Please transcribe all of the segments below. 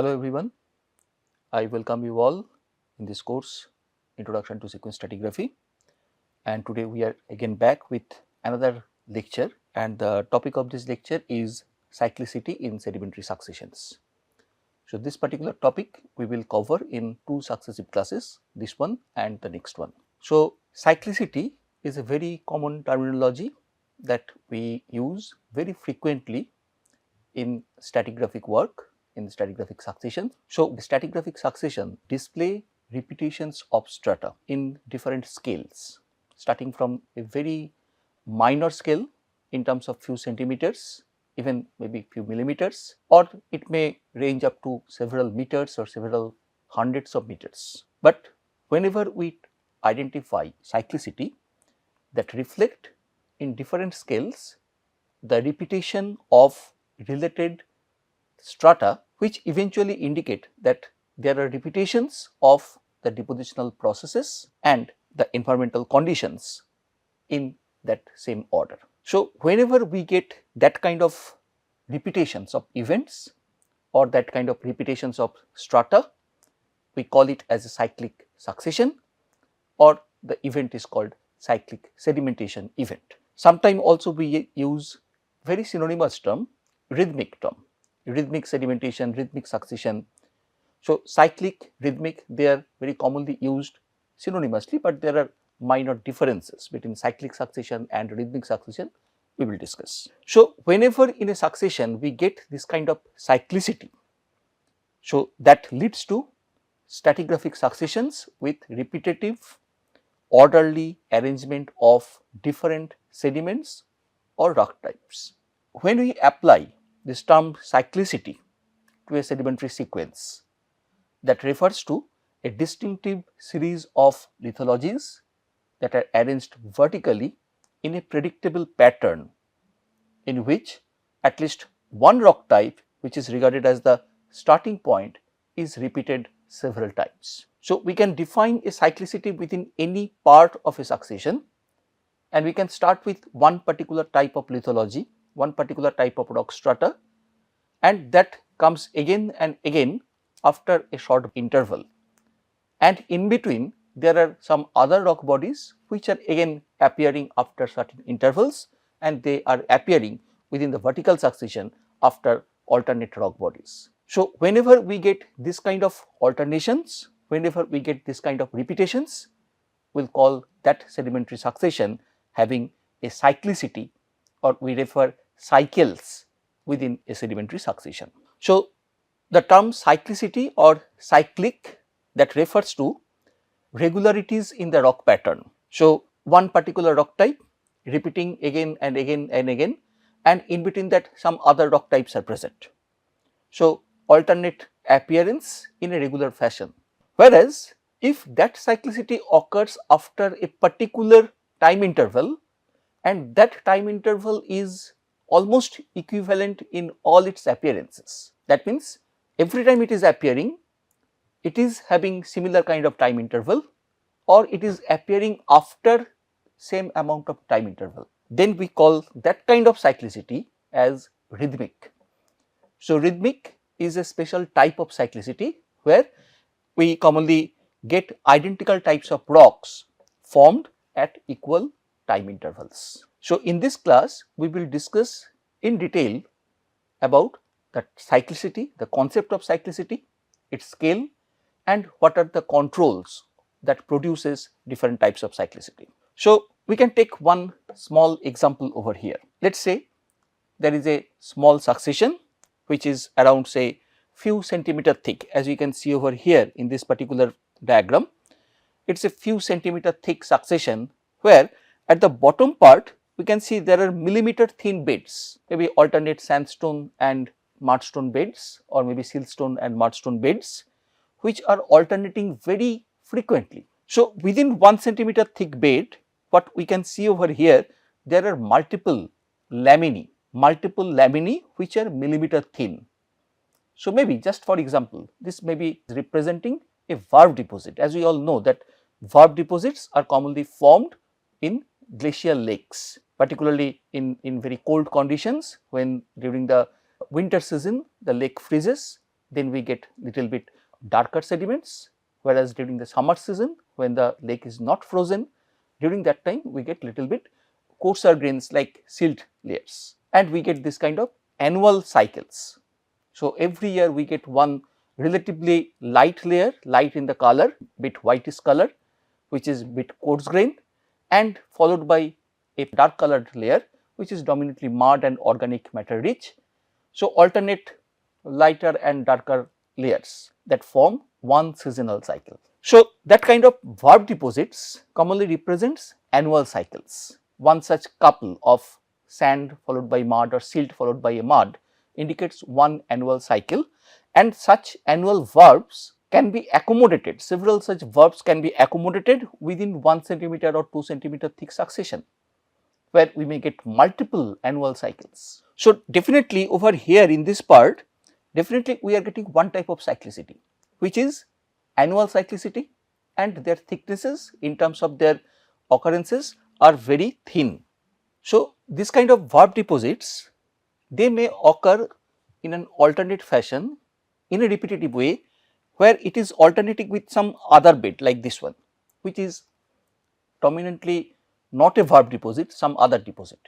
Hello everyone, I welcome you all in this course Introduction to Sequence Stratigraphy, and today we are again back with another lecture, and the topic of this lecture is cyclicity in sedimentary successions. So, this particular topic we will cover in two successive classes, this one and the next one. So, cyclicity is a very common terminology that we use very frequently in stratigraphic work, in stratigraphic succession. So, stratigraphic succession display repetitions of strata in different scales, starting from a very minor scale in terms of few centimeters, even maybe few millimeters, or it may range up to several meters or several hundreds of meters. But whenever we identify cyclicity that reflect in different scales the repetition of related strata, which eventually indicate that there are repetitions of the depositional processes and the environmental conditions in that same order. So, whenever we get that kind of repetitions of events or that kind of repetitions of strata, we call it as a cyclic succession, or the event is called cyclic sedimentation event. Sometimes also we use very synonymous term, rhythmic sedimentation, rhythmic succession. So, cyclic, rhythmic, they are very commonly used synonymously, but there are minor differences between cyclic succession and rhythmic succession we will discuss. So, whenever in a succession we get this kind of cyclicity, so that leads to stratigraphic successions with repetitive orderly arrangement of different sediments or rock types. When we apply this term cyclicity to a sedimentary sequence, that refers to a distinctive series of lithologies that are arranged vertically in a predictable pattern, in which at least one rock type, which is regarded as the starting point, is repeated several times. So, we can define a cyclicity within any part of a succession, and we can start with one particular type of lithology, one particular type of rock strata, and that comes again and again after a short interval, and in between there are some other rock bodies which are again appearing after certain intervals, and they are appearing within the vertical succession after alternate rock bodies. So, whenever we get this kind of alternations, whenever we get this kind of repetitions, we will call that sedimentary succession having a cyclicity, or we refer cycles within a sedimentary succession. So, the term cyclicity or cyclic, that refers to regularities in the rock pattern. So, one particular rock type repeating again and again and again, and in between that some other rock types are present. So, alternate appearance in a regular fashion. Whereas, if that cyclicity occurs after a particular time interval, and that time interval is almost equivalent in all its appearances, that means every time it is appearing, it is having similar kind of time interval, or it is appearing after same amount of time interval, then we call that kind of cyclicity as rhythmic. So, rhythmic is a special type of cyclicity where we commonly get identical types of rocks formed at equal time intervals. So, in this class we will discuss in detail about the cyclicity, the concept of cyclicity, its scale, and what are the controls that produces different types of cyclicity. So, we can take one small example over here. Let us say there is a small succession which is around say few centimeter thick, as you can see over here in this particular diagram. It is a few centimeter thick succession where at the bottom part we can see there are millimeter thin beds, maybe alternate sandstone and mudstone beds, or maybe siltstone and mudstone beds, which are alternating very frequently. So, within 1 centimeter thick bed, what we can see over here, there are multiple laminae which are millimeter thin. So, maybe just for example, this may be representing a varve deposit. As we all know that varve deposits are commonly formed in glacial lakes, particularly in very cold conditions, when during the winter season the lake freezes, then we get little bit darker sediments, whereas during the summer season when the lake is not frozen, during that time we get little bit coarser grains like silt layers, and we get this kind of annual cycles. So, every year we get one relatively light layer, light in the color, bit whitish color, which is bit coarse grained, and followed by a dark colored layer which is dominantly mud and organic matter rich. So, alternate lighter and darker layers that form one seasonal cycle. So, that kind of varve deposits commonly represents annual cycles. One such couple of sand followed by mud or silt followed by a mud indicates one annual cycle, and such annual varves can be accommodated, several such varves can be accommodated within 1 centimeter or 2 centimeter thick succession, where we may get multiple annual cycles. So, definitely over here in this part, definitely we are getting one type of cyclicity, which is annual cyclicity, and their thicknesses in terms of their occurrences are very thin. So, this kind of varve deposits, they may occur in an alternate fashion in a repetitive way, where it is alternating with some other bed like this one, which is dominantly not a varve deposit, some other deposit.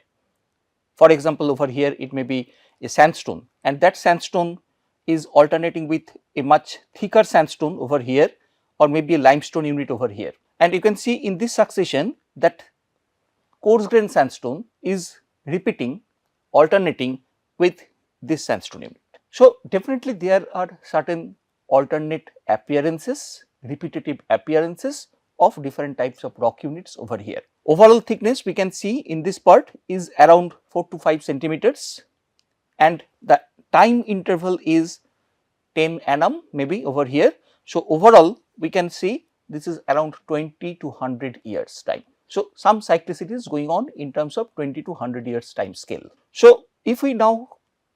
For example, over here it may be a sandstone, and that sandstone is alternating with a much thicker sandstone over here, or maybe a limestone unit over here. And you can see in this succession that coarse grained sandstone is repeating, alternating with this sandstone unit. So, definitely there are certain alternate appearances, repetitive appearances of different types of rock units over here. Overall thickness we can see in this part is around 4 to 5 centimeters, and the time interval is 10 annum maybe over here. So, overall we can see this is around 20 to 100 years time. So, some cyclicity is going on in terms of 20 to 100 years time scale. So, if we now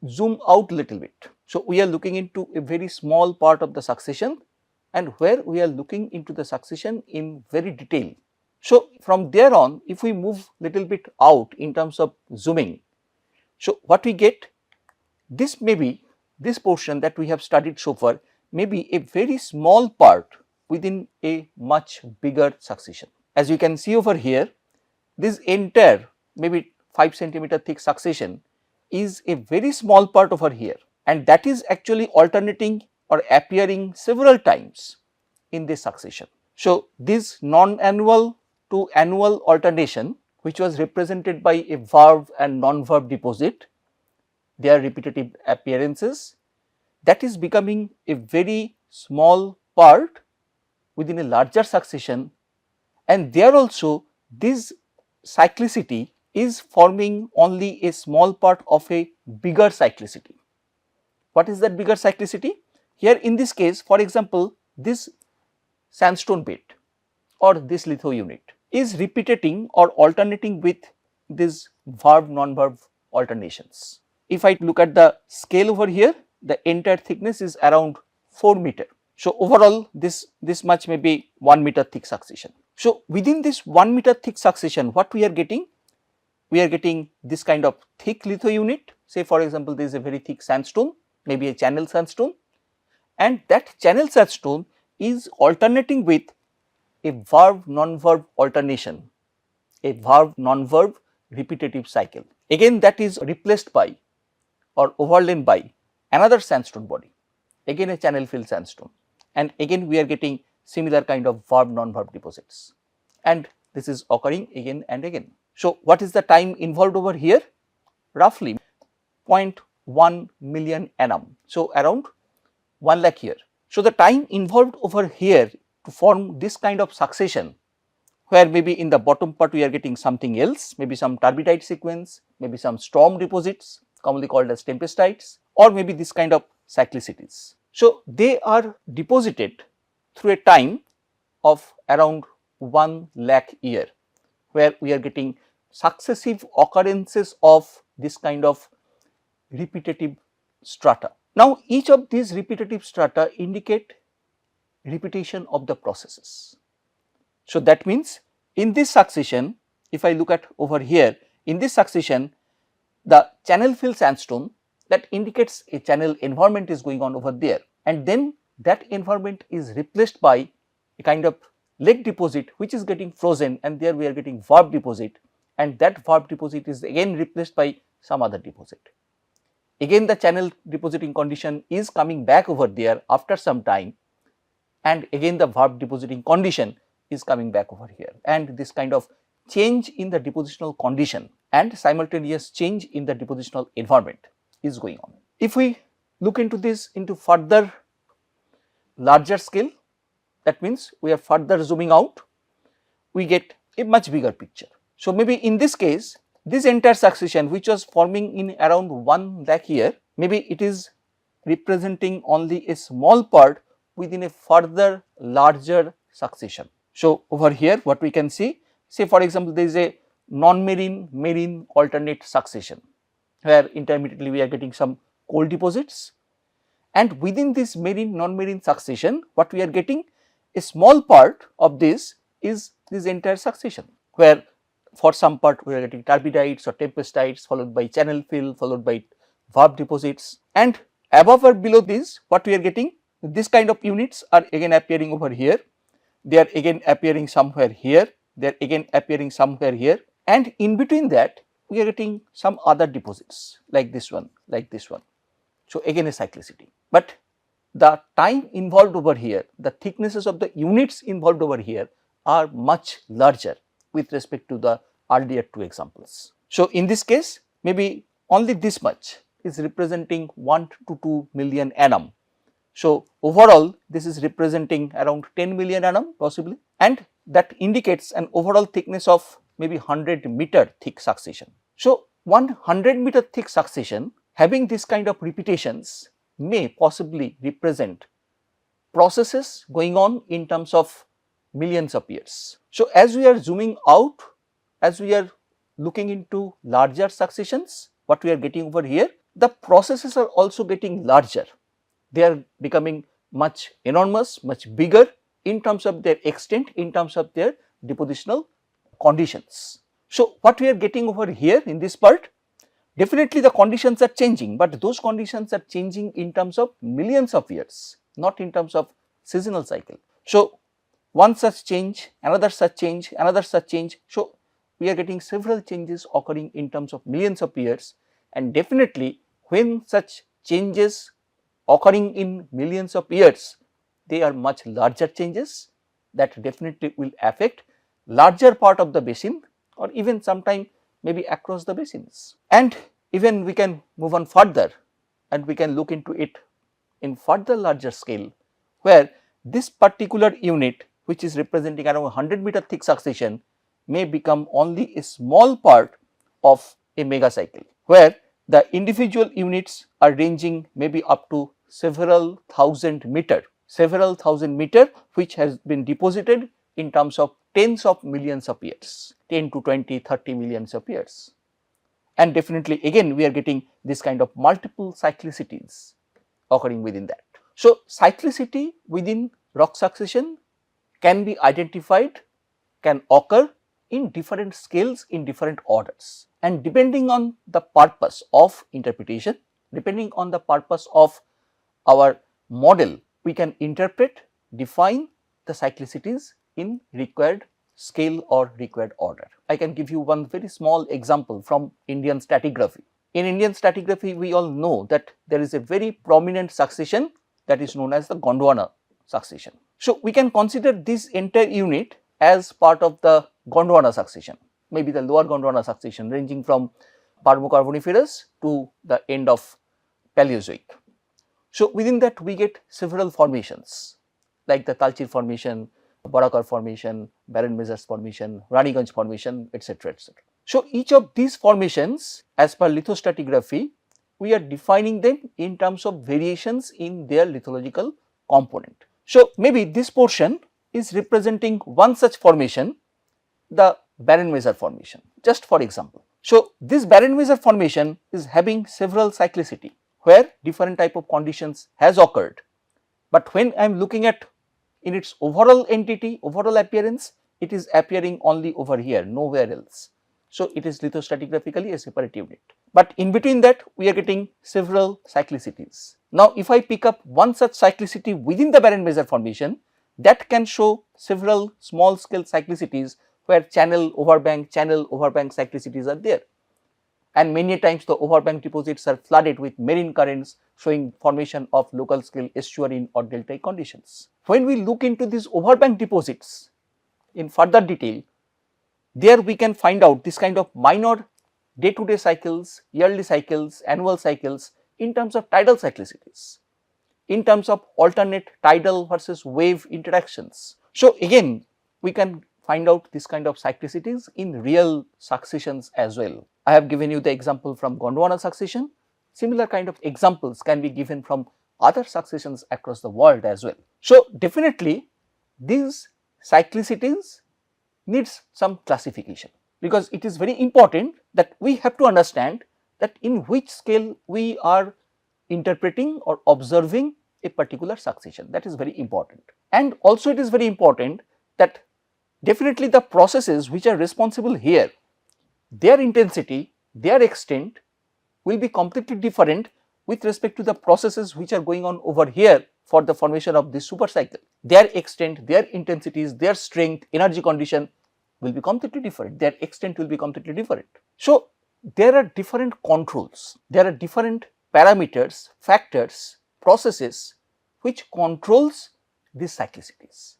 zoom out little bit, so we are looking into a very small part of the succession, and where we are looking into the succession in very detail. So, from there on, if we move little bit out in terms of zooming, so what we get, this may be, this portion that we have studied so far may be a very small part within a much bigger succession. As you can see over here, this entire maybe 5 centimeter thick succession is a very small part over here, and that is actually alternating or appearing several times in this succession. So, this non-annual to annual alternation, which was represented by a varve and non-varve deposit, their repetitive appearances, that is becoming a very small part within a larger succession, and there also this cyclicity is forming only a small part of a bigger cyclicity. What is that bigger cyclicity? Here in this case, for example, this sandstone bed or this litho unit is repeating or alternating with these varve non-varve alternations. If I look at the scale over here, the entire thickness is around 4 meter. So, overall this much may be 1 meter thick succession. So, within this 1 meter thick succession, what we are getting? We are getting this kind of thick litho unit. Say for example, there is a very thick sandstone, maybe a channel sandstone, and that channel sandstone is alternating with a varve non-varve alternation, a varve non-varve repetitive cycle. Again that is replaced by or overlain by another sandstone body, again a channel fill sandstone, and again we are getting similar kind of varve non-varve deposits, and this is occurring again and again. So, what is the time involved over here? Roughly 0.1 million annum. So, around 1 lakh year. So, the time involved over here to form this kind of succession, where maybe in the bottom part we are getting something else, maybe some turbidite sequence, maybe some storm deposits commonly called as tempestites, or maybe this kind of cyclicities. So, they are deposited through a time of around 1 lakh year, where we are getting successive occurrences of this kind of repetitive strata. Now, each of these repetitive strata indicate repetition of the processes. So, that means in this succession, if I look at over here, in this succession, the channel fill sandstone, that indicates a channel environment is going on over there, and then that environment is replaced by a kind of lake deposit which is getting frozen, and there we are getting varp deposit, and that varp deposit is again replaced by some other deposit. Again the channel depositing condition is coming back over there after some time, and again the varp depositing condition is coming back over here, and this kind of change in the depositional condition and simultaneous change in the depositional environment is going on. If we look into this into further larger scale, that means we are further zooming out, we get a much bigger picture. So, maybe in this case this entire succession which was forming in around 1 lakh year, maybe it is representing only a small part within a further larger succession. So, over here what we can see, say for example, there is a non-marine marine alternate succession where intermittently we are getting some coal deposits, and within this marine non-marine succession what we are getting, a small part of this is this entire succession, where for some part we are getting turbidites or tempestites, followed by channel fill, followed by varp deposits, and above or below this what we are getting, this kind of units are again appearing over here, they are again appearing somewhere here, they are again appearing somewhere here, and in between that we are getting some other deposits like this one, like this one. So, again a cyclicity, but the time involved over here, the thicknesses of the units involved over here are much larger with respect to the earlier two examples. So, in this case maybe only this much is representing 1 to 2 million annum. So, overall this is representing around 10 million annum possibly, and that indicates an overall thickness of maybe 100 meter thick succession. So, 100 meter thick succession having this kind of repetitions may possibly represent processes going on in terms of millions of years. So, as we are zooming out, as we are looking into larger successions, what we are getting over here, the processes are also getting larger. They are becoming much enormous, much bigger in terms of their extent, in terms of their depositional conditions. So, what we are getting over here in this part, definitely the conditions are changing, but those conditions are changing in terms of millions of years, not in terms of seasonal cycle. So, one such change, another such change, another such change. So, we are getting several changes occurring in terms of millions of years, and definitely when such changes occurring in millions of years, they are much larger changes that definitely will affect larger part of the basin, or even sometime maybe across the basins. And even we can move on further and we can look into it in further larger scale, where this particular unit which is representing around 100 meter thick succession may become only a small part of a mega cycle, where the individual units are ranging maybe up to several thousand meter, which has been deposited in terms of tens of millions of years, 10 to 20, 30 millions of years. And definitely again we are getting this kind of multiple cyclicities occurring within that. So, cyclicity within rock succession can be identified, can occur in different scales, in different orders, and depending on the purpose of interpretation, depending on the purpose of our model, we can interpret, define the cyclicities in required scale or required order. I can give you one very small example from Indian stratigraphy. In Indian stratigraphy, we all know that there is a very prominent succession that is known as the Gondwana succession. So, we can consider this entire unit as part of the Gondwana succession, maybe the lower Gondwana succession ranging from Permo-Carboniferous to the end of Paleozoic. So, within that we get several formations like the Talchir formation, Barakar formation, Barren Mesas formation, Raniganj formation, etc., etc. So, each of these formations as per lithostratigraphy, we are defining them in terms of variations in their lithological component. So, maybe this portion is representing one such formation, the Barren Mesa formation, just for example. So, this Barren Mesa formation is having several cyclicity where different type of conditions has occurred, but when I am looking at in its overall entity, overall appearance, it is appearing only over here, nowhere else. So, it is lithostratigraphically a separate unit, but in between that we are getting several cyclicities. Now, if I pick up one such cyclicity within the Barren Major formation, that can show several small scale cyclicities where channel overbank cyclicities are there, and many times the overbank deposits are flooded with marine currents showing formation of local scale estuarine or delta conditions. When we look into these overbank deposits in further detail, there we can find out this kind of minor day to day cycles, yearly cycles, annual cycles in terms of tidal cyclicities, in terms of alternate tidal versus wave interactions. So, again we can find out this kind of cyclicities in real successions as well. I have given you the example from Gondwana succession. Similar kind of examples can be given from other successions across the world as well. So, definitely these cyclicities needs some classification, because it is very important that we have to understand that in which scale we are interpreting or observing a particular succession. That is very important. And also it is very important that definitely the processes which are responsible here, their intensity, their extent will be completely different with respect to the processes which are going on over here for the formation of this super cycle. Their extent, their intensities, their strength, energy condition will be completely different, their extent will be completely different. So, there are different controls, there are different parameters, factors, processes which controls these cyclicities,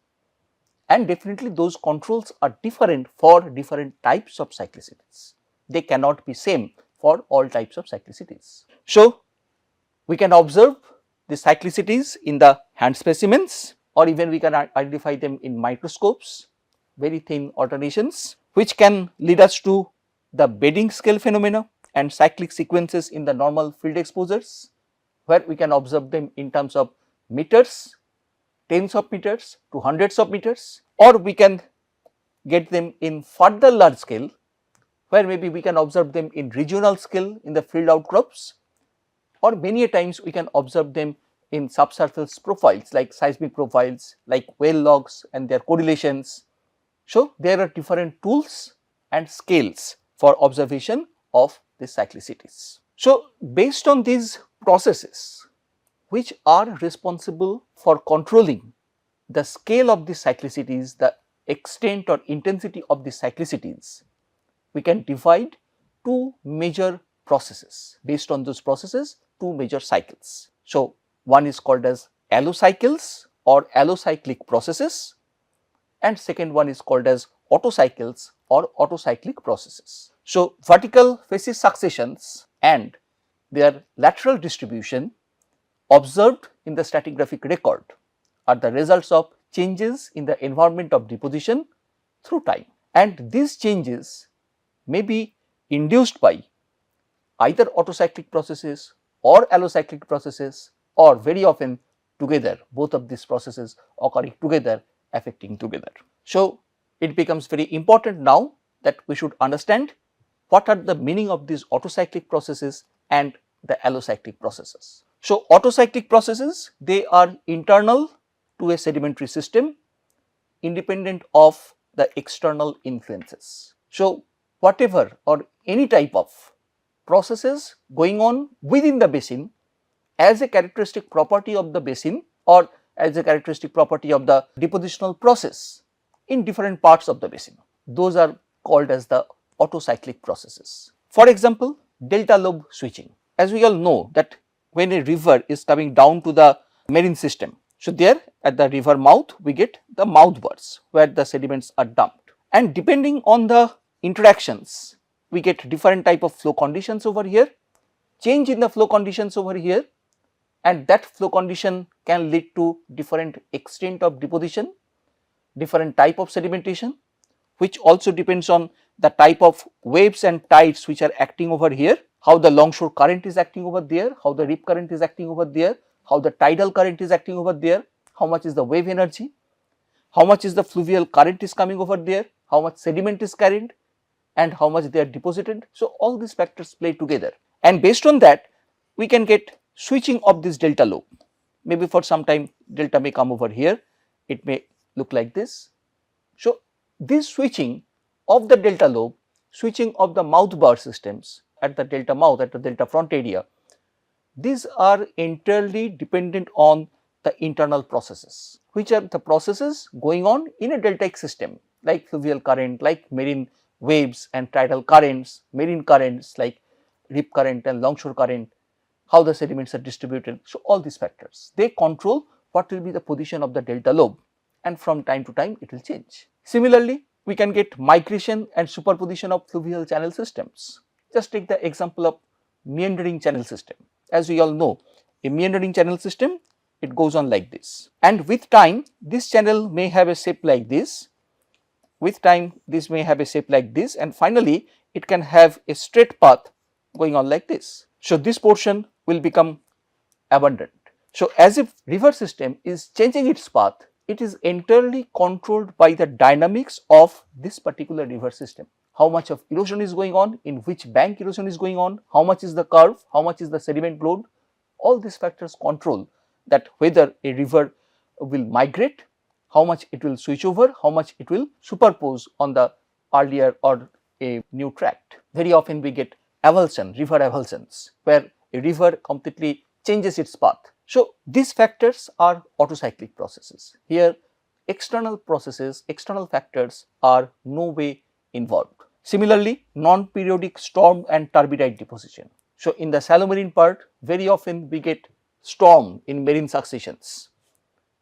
and definitely those controls are different for different types of cyclicities. They cannot be same for all types of cyclicities. So, we can observe the cyclicities in the hand specimens, or even we can identify them in microscopes, very thin alternations, which can lead us to the bedding scale phenomena and cyclic sequences in the normal field exposures, where we can observe them in terms of meters, tens of meters to hundreds of meters, or we can get them in further large scale, where maybe we can observe them in regional scale in the field outcrops, or many a times we can observe them in subsurface profiles like seismic profiles, like well logs and their correlations. So, there are different tools and scales for observation of the cyclicities. So, based on these processes which are responsible for controlling the scale of the cyclicities, the extent or intensity of the cyclicities, we can divide two major processes. Based on those processes, two major cycles. So, one is called as allocycles or allocyclic processes, and second one is called as autocycles or autocyclic processes. So, vertical phase successions and their lateral distribution observed in the stratigraphic record are the results of changes in the environment of deposition through time, and these changes may be induced by either autocyclic processes or allocyclic processes, or very often together, both of these processes occurring together, affecting together. So, it becomes very important now that we should understand what are the meaning of these autocyclic processes and the allocyclic processes. So, autocyclic processes, they are internal to a sedimentary system, independent of the external influences. So, whatever or any type of processes going on within the basin as a characteristic property of the basin or as a characteristic property of the depositional process in different parts of the basin, those are called as the autocyclic processes. For example, delta lobe switching. As we all know that when a river is coming down to the marine system, so there at the river mouth we get the mouth bursts where the sediments are dumped, and depending on the interactions we get different type of flow conditions over here, change in the flow conditions over here, and that flow condition can lead to different extent of deposition, different type of sedimentation, which also depends on the type of waves and tides which are acting over here, how the longshore current is acting over there, how the rip current is acting over there, how the tidal current is acting over there, how much is the wave energy, how much is the fluvial current is coming over there, how much sediment is carried, and how much they are deposited. So, all these factors play together, and based on that we can get switching of this delta lobe. Maybe for some time delta may come over here, it may look like this. So, this switching of the delta lobe switching of the mouth bar systems at the delta mouth, at the delta front area, these are entirely dependent on the internal processes, which are the processes going on in a deltaic system like fluvial current, like marine waves and tidal currents, marine currents like rip current and longshore current, how the sediments are distributed. So, all these factors, they control what will be the position of the delta lobe, and from time to time it will change. Similarly, we can get migration and superposition of fluvial channel systems. Just take the example of meandering channel system. As we all know, a meandering channel system, it goes on like this, and with time this channel may have a shape like this, with time this may have a shape like this, and finally it can have a straight path going on like this. So, this portion will become abundant. So, as if river system is changing its path, it is entirely controlled by the dynamics of this particular river system. How much of erosion is going on, in which bank erosion is going on, how much is the curve, how much is the sediment load, all these factors control that whether a river will migrate, how much it will switch over, how much it will superpose on the earlier or a new tract. Very often we get avulsion, river avulsions, where a river completely changes its path. So, these factors are autocyclic processes. Here external processes, external factors are no way involved. Similarly, non-periodic storm and turbidite deposition. So, in the shallow marine part, very often we get storm in marine successions,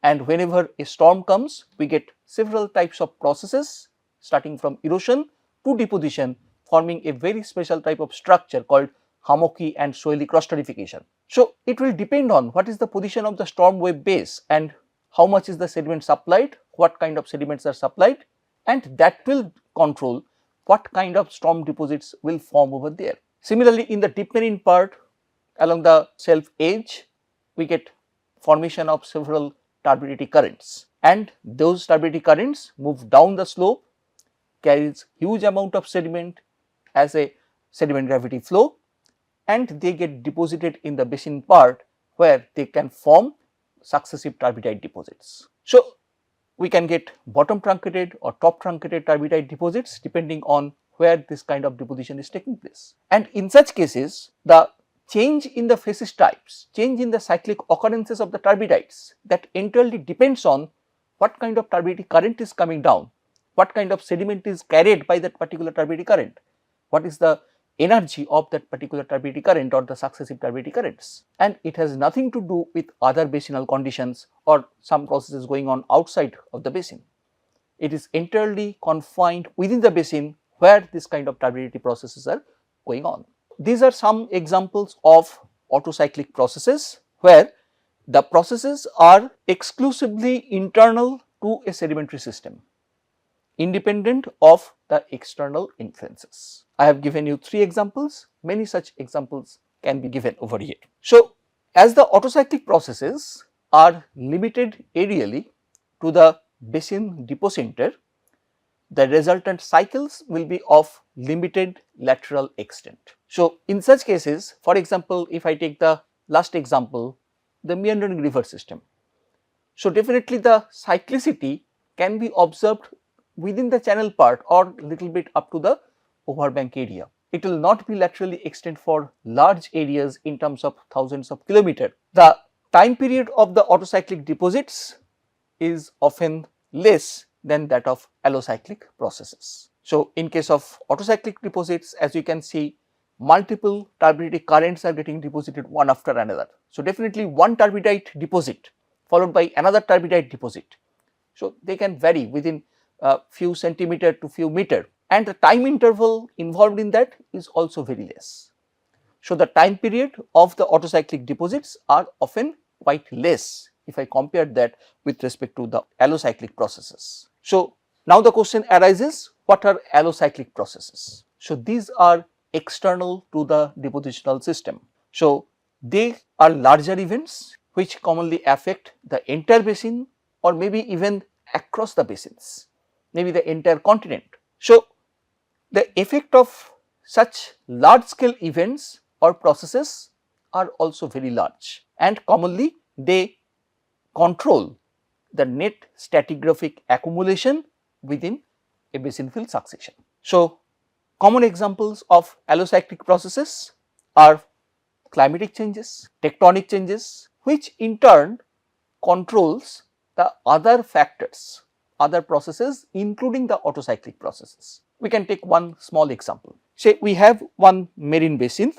and whenever a storm comes, we get several types of processes starting from erosion to deposition, forming a very special type of structure called hummocky and swelly cross stratification. So, it will depend on what is the position of the storm wave base and how much is the sediment supplied, what kind of sediments are supplied, and that will control what kind of storm deposits will form over there. Similarly, in the deep marine part, along the shelf edge, we get formation of several turbidity currents, and those turbidity currents move down the slope, carries huge amount of sediment as a sediment gravity flow, and they get deposited in the basin part where they can form successive turbidite deposits. So, we can get bottom truncated or top truncated turbidite deposits depending on where this kind of deposition is taking place. And in such cases, the change in the facies types, change in the cyclic occurrences of the turbidites, that entirely depends on what kind of turbidity current is coming down, what kind of sediment is carried by that particular turbidity current, what is the energy of that particular turbidity current or the successive turbidity currents, and it has nothing to do with other basinal conditions or some processes going on outside of the basin. It is entirely confined within the basin where this kind of turbidity processes are going on. These are some examples of autocyclic processes where the processes are exclusively internal to a sedimentary system, independent of the external influences. I have given you 3 examples, many such examples can be given over here. So, as the autocyclic processes are limited areally to the basin depot center, the resultant cycles will be of limited lateral extent. So, in such cases, for example, if I take the last example, the meandering river system. So, definitely the cyclicity can be observed within the channel part or little bit up to the overbank area. It will not be laterally extend for large areas in terms of thousands of kilometers. The time period of the autocyclic deposits is often less than that of allocyclic processes. So, in case of autocyclic deposits, as you can see, multiple turbidity currents are getting deposited one after another. So, definitely one turbidite deposit followed by another turbidite deposit. So, they can vary within a few centimeter to few meter, and the time interval involved in that is also very less. So, the time period of the autocyclic deposits are often quite less if I compare that with respect to the allocyclic processes. So, now the question arises, what are allocyclic processes? So, these are external to the depositional system. So, they are larger events which commonly affect the entire basin or maybe even across the basins, maybe the entire continent. So, the effect of such large scale events or processes are also very large, and commonly they control the net stratigraphic accumulation within a basin fill succession. So, Common examples of allocyclic processes are climatic changes, tectonic changes, which in turn controls the other factors, other processes including the autocyclic processes. We can take one small example. Say we have one marine basin,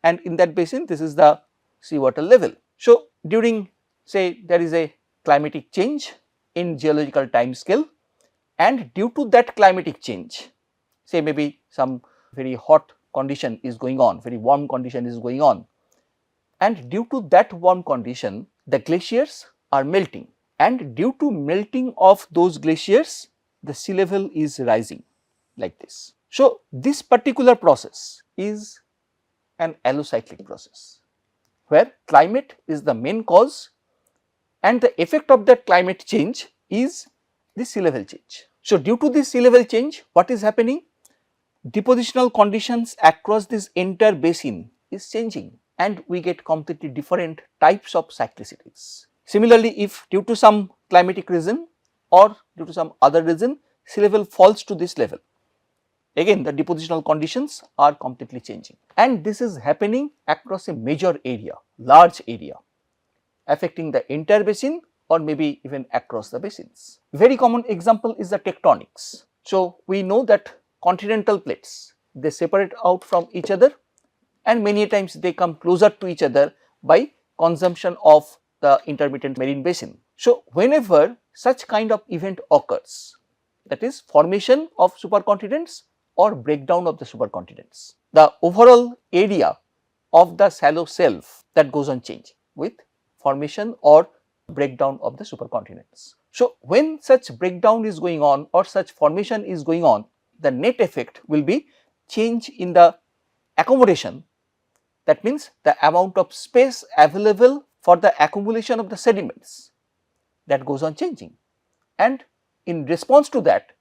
and in that basin this is the seawater level. So, during say there is a climatic change in geological time scale, and due to that climatic change, say maybe some very hot condition is going on, very warm condition is going on, and due to that warm condition the glaciers are melting, and due to melting of those glaciers the sea level is rising like this. So, this particular process is an allocyclic process where climate is the main cause and the effect of that climate change is the sea level change. So, due to this sea level change, what is happening? Depositional conditions across this entire basin is changing, and we get completely different types of cyclicities. Similarly, if due to some climatic reason or due to some other reason sea level falls to this level, again the depositional conditions are completely changing, and this is happening across a major area, large area, affecting the entire basin or maybe even across the basins. Very common example is the tectonics. So, we know that continental plates, they separate out from each other, and many times they come closer to each other by consumption of the intermittent marine basin. So, whenever such kind of event occurs, that is formation of supercontinents or breakdown of the supercontinents, the overall area of the shallow shelf that goes on changing with formation or breakdown of the supercontinents. So, when such breakdown is going on or such formation is going on, the net effect will be change in the accommodation. That means the amount of space available for the accumulation of the sediments, that goes on changing, and in response to that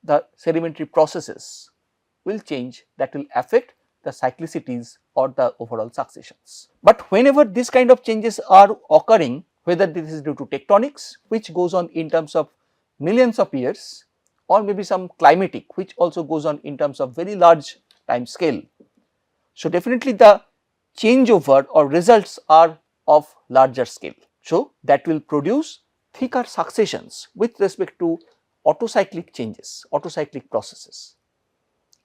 the sedimentary processes will change, that will affect the cyclicities or the overall successions. But whenever this kind of changes are occurring, whether this is due to tectonics which goes on in terms of millions of years, or maybe some climatic which also goes on in terms of very large time scale. So, definitely the changeover or results are of larger scale. So, that will produce thicker successions with respect to autocyclic changes, autocyclic processes.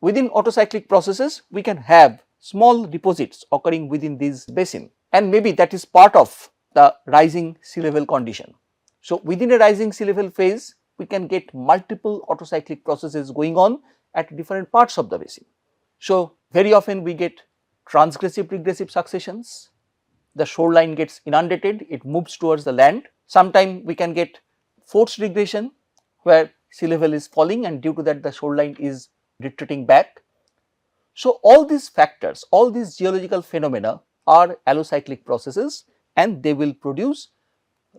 Within autocyclic processes, we can have small deposits occurring within this basin, and maybe that is part of the rising sea level condition. So, within a rising sea level phase, we can get multiple autocyclic processes going on at different parts of the basin. So, very often we get transgressive regressive successions, the shoreline gets inundated, it moves towards the land. Sometime we can get forced regression where sea level is falling, and due to that the shoreline is retreating back. So, all these factors, all these geological phenomena are allocyclic processes, and they will produce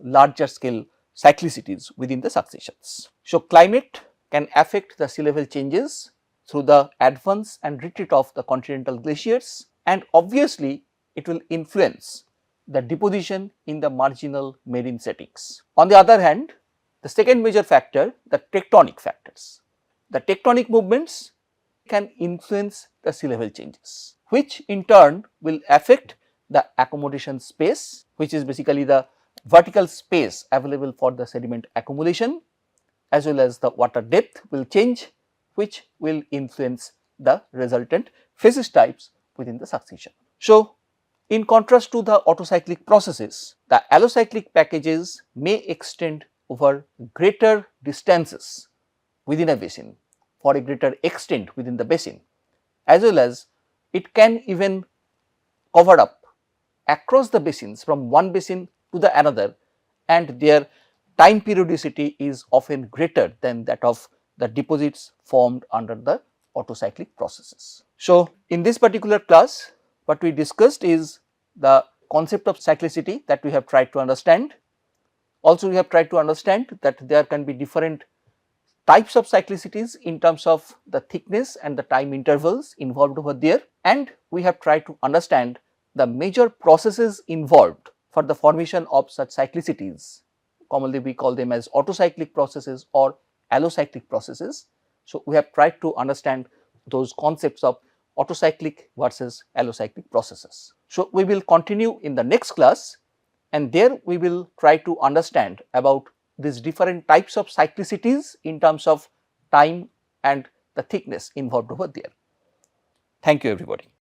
larger scale cyclicities within the successions. So, climate can affect the sea level changes through the advance and retreat of the continental glaciers, and obviously it will influence the deposition in the marginal marine settings. On the other hand, the second major factor, the tectonic factors. The tectonic movements can influence the sea level changes, which in turn will affect the accommodation space, which is basically the vertical space available for the sediment accumulation, as well as the water depth will change, which will influence the resultant phases types within the succession. So, in contrast to the autocyclic processes, the allocyclic packages may extend over greater distances within a basin, for a greater extent within the basin, as well as it can even cover up across the basins from one basin to the another, and their time periodicity is often greater than that of the deposits formed under the autocyclic processes. So, in this particular class, what we discussed is the concept of cyclicity that we have tried to understand. Also, we have tried to understand that there can be different types of cyclicities in terms of the thickness and the time intervals involved over there, and we have tried to understand the major processes involved for the formation of such cyclicities. Commonly we call them as autocyclic processes or allocyclic processes. So, we have tried to understand those concepts of autocyclic versus allocyclic processes. So, we will continue in the next class, and there we will try to understand about these different types of cyclicities in terms of time and the thickness involved over there. Thank you everybody.